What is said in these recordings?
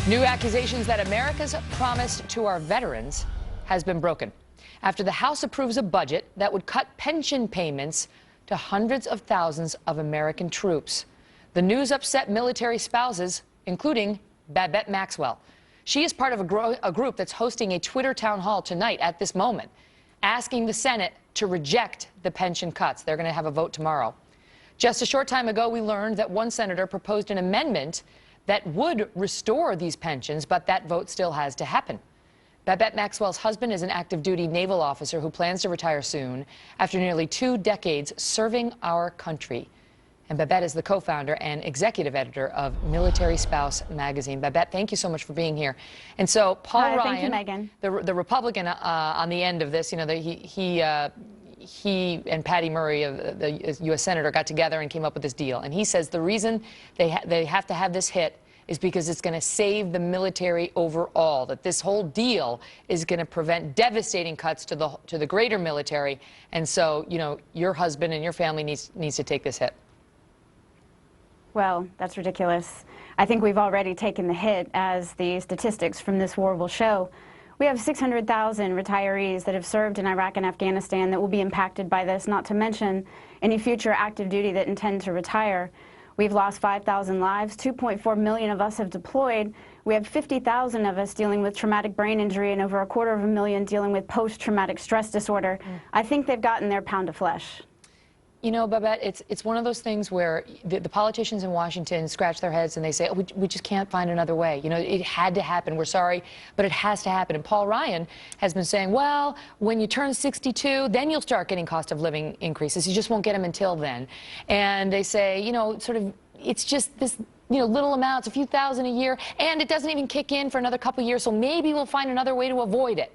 New accusations that America's promise to our veterans has been broken after the House approves a budget that would cut pension payments to hundreds of thousands of American troops. The news upset military spouses, including Babette Maxwell. She is part of a group that's hosting a Twitter town hall tonight at this moment, asking the Senate to reject the pension cuts. They're going to have a vote tomorrow. Just a short time ago, we learned that one senator proposed an amendment that would restore these pensions, but that vote still has to happen. Babette Maxwell's husband is an active-duty naval officer who plans to retire soon after nearly 2 decades serving our country. And Babette is the co-founder and executive editor of Military Spouse magazine. Babette, thank you so much for being here. And so Paul Ryan, thank you, Megan. The Republican on the end of this, you know, he and Patty Murray, the U.S. Senator, got together and came up with this deal. And he says the reason they have to have this hit is because it's going to save the military overall, that this whole deal is going to prevent devastating cuts to the greater military. And so, you know, your husband and your family needs to take this hit. Well, that's ridiculous. I think we've already taken the hit, as the statistics from this war will show. We have 600,000 retirees that have served in Iraq and Afghanistan that will be impacted by this, not to mention any future active duty that intend to retire. We've lost 5,000 lives, 2.4 million of us have deployed. We have 50,000 of us dealing with traumatic brain injury and over 250,000 dealing with post-traumatic stress disorder. I think they've gotten their pound of flesh. You know, Babette, it's one of those things where the politicians in Washington scratch their heads and they say, oh, we just can't find another way. You know, it had to happen. We're sorry, but it has to happen. And Paul Ryan has been saying, well, when you turn 62, then you'll start getting cost of living increases. You just won't get them until then. And they say, you know, sort of, it's just this, you know, little amounts, a few thousand a year, and it doesn't even kick in for another couple of years, so maybe we'll find another way to avoid it.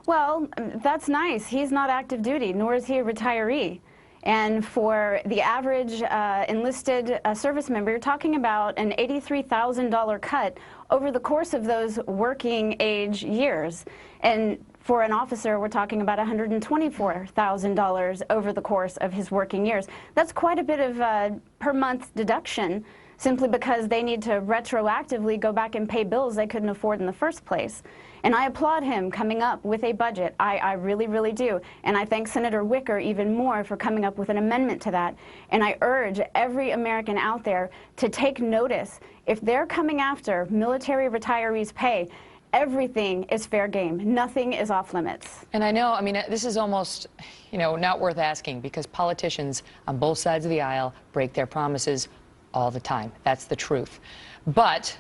Well, that's nice. He's not active duty, nor is he a retiree. And for the average enlisted service member, you're talking about an $83,000 cut over the course of those working age years. And for an officer, we're talking about $124,000 over the course of his working years. That's quite a bit of per month deduction, simply because they need to retroactively go back and pay bills they couldn't afford in the first place. And I applaud him coming up with a budget. I really, really do. And I thank Senator Wicker even more for coming up with an amendment to that. And I urge every American out there to take notice. If they're coming after military retirees' pay, everything is fair game. Nothing is off limits. And I know, I mean, this is almost, you know, not worth asking, because politicians on both sides of the aisle break their promises all the time. That's the truth. But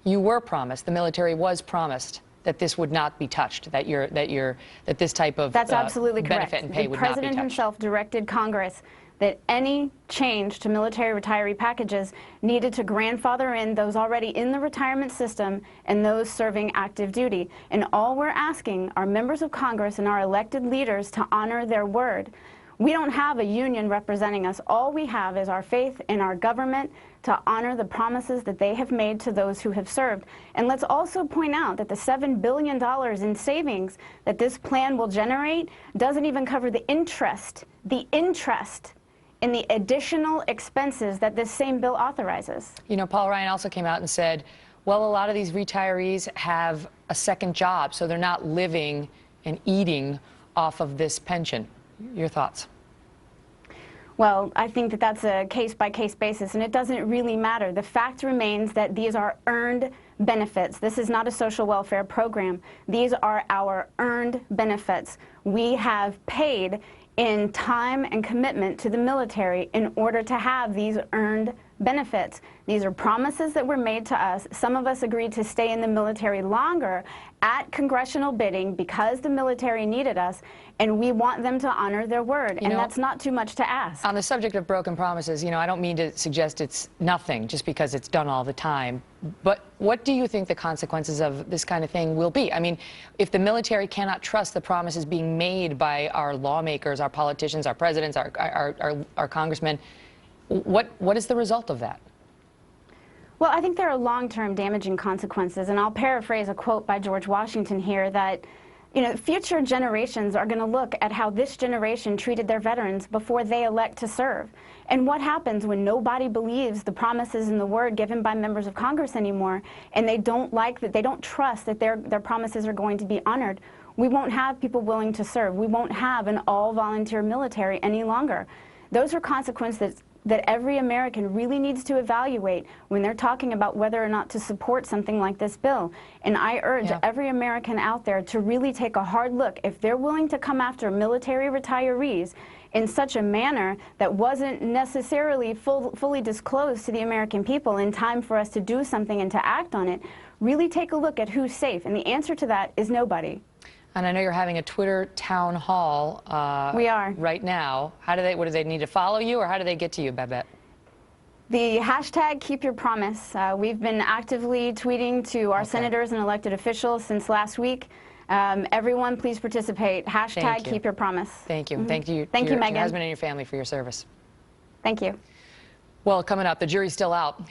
you were promised, the military was promised, that this would not be touched, that this type of That's absolutely benefit correct. and pay would not be touched. The President himself directed Congress that any change to military retiree packages needed to grandfather in those already in the retirement system and those serving active duty. And all we're asking are members of Congress and our elected leaders to honor their word. We don't have a union representing us. All we have is our faith in our government to honor the promises that they have made to those who have served. And let's also point out that the $7 billion in savings that this plan will generate doesn't even cover the interest in the additional expenses that this same bill authorizes. You know, Paul Ryan also came out and said, well, a lot of these retirees have a second job, so they're not living and eating off of this pension. Your thoughts? Well, I think that that's a case-by-case basis, and it doesn't really matter. The fact remains that these are earned benefits. This is not a social welfare program. These are our earned benefits. We have paid in time and commitment to the military in order to have these earned benefits. These are promises that were made to us. Some of us agreed to stay in the military longer at congressional bidding because the military needed us, and we want them to honor their word, and that's not too much to ask. On the subject of broken promises, you know, I don't mean to suggest it's nothing just because it's done all the time, but what do you think the consequences of this kind of thing will be? I mean, if the military cannot trust the promises being made by our lawmakers, our politicians, our presidents, our congressmen, what is the result of that? Well, I think there are long-term damaging consequences, and I'll paraphrase a quote by George Washington here that, You know, future generations are going to look at how this generation treated their veterans before they elect to serve. And what happens when nobody believes the promises and the word given by members of Congress anymore, and they don't like that, they don't trust that their promises are going to be honored? We won't have people willing to serve. We won't have an all-volunteer military any longer. Those are consequences that every American really needs to evaluate when they're talking about whether or not to support something like this bill. And I urge every American out there to really take a hard look. If they're willing to come after military retirees in such a manner that wasn't necessarily fully disclosed to the American people in time for us to do something and to act on it, really take a look at who's safe. And the answer to that is nobody. And I know you're having a Twitter town hall we are. Right now. What do they need to follow you, or how do they get to you, Babette? The hashtag Keep Your Promise. We've been actively tweeting to our senators and elected officials since last week. Everyone, please participate. Hashtag Keep Your Promise. Thank you. Thank you. Thank you, Megan. Your husband and your family for your service. Thank you. Well, coming up, the jury's still out.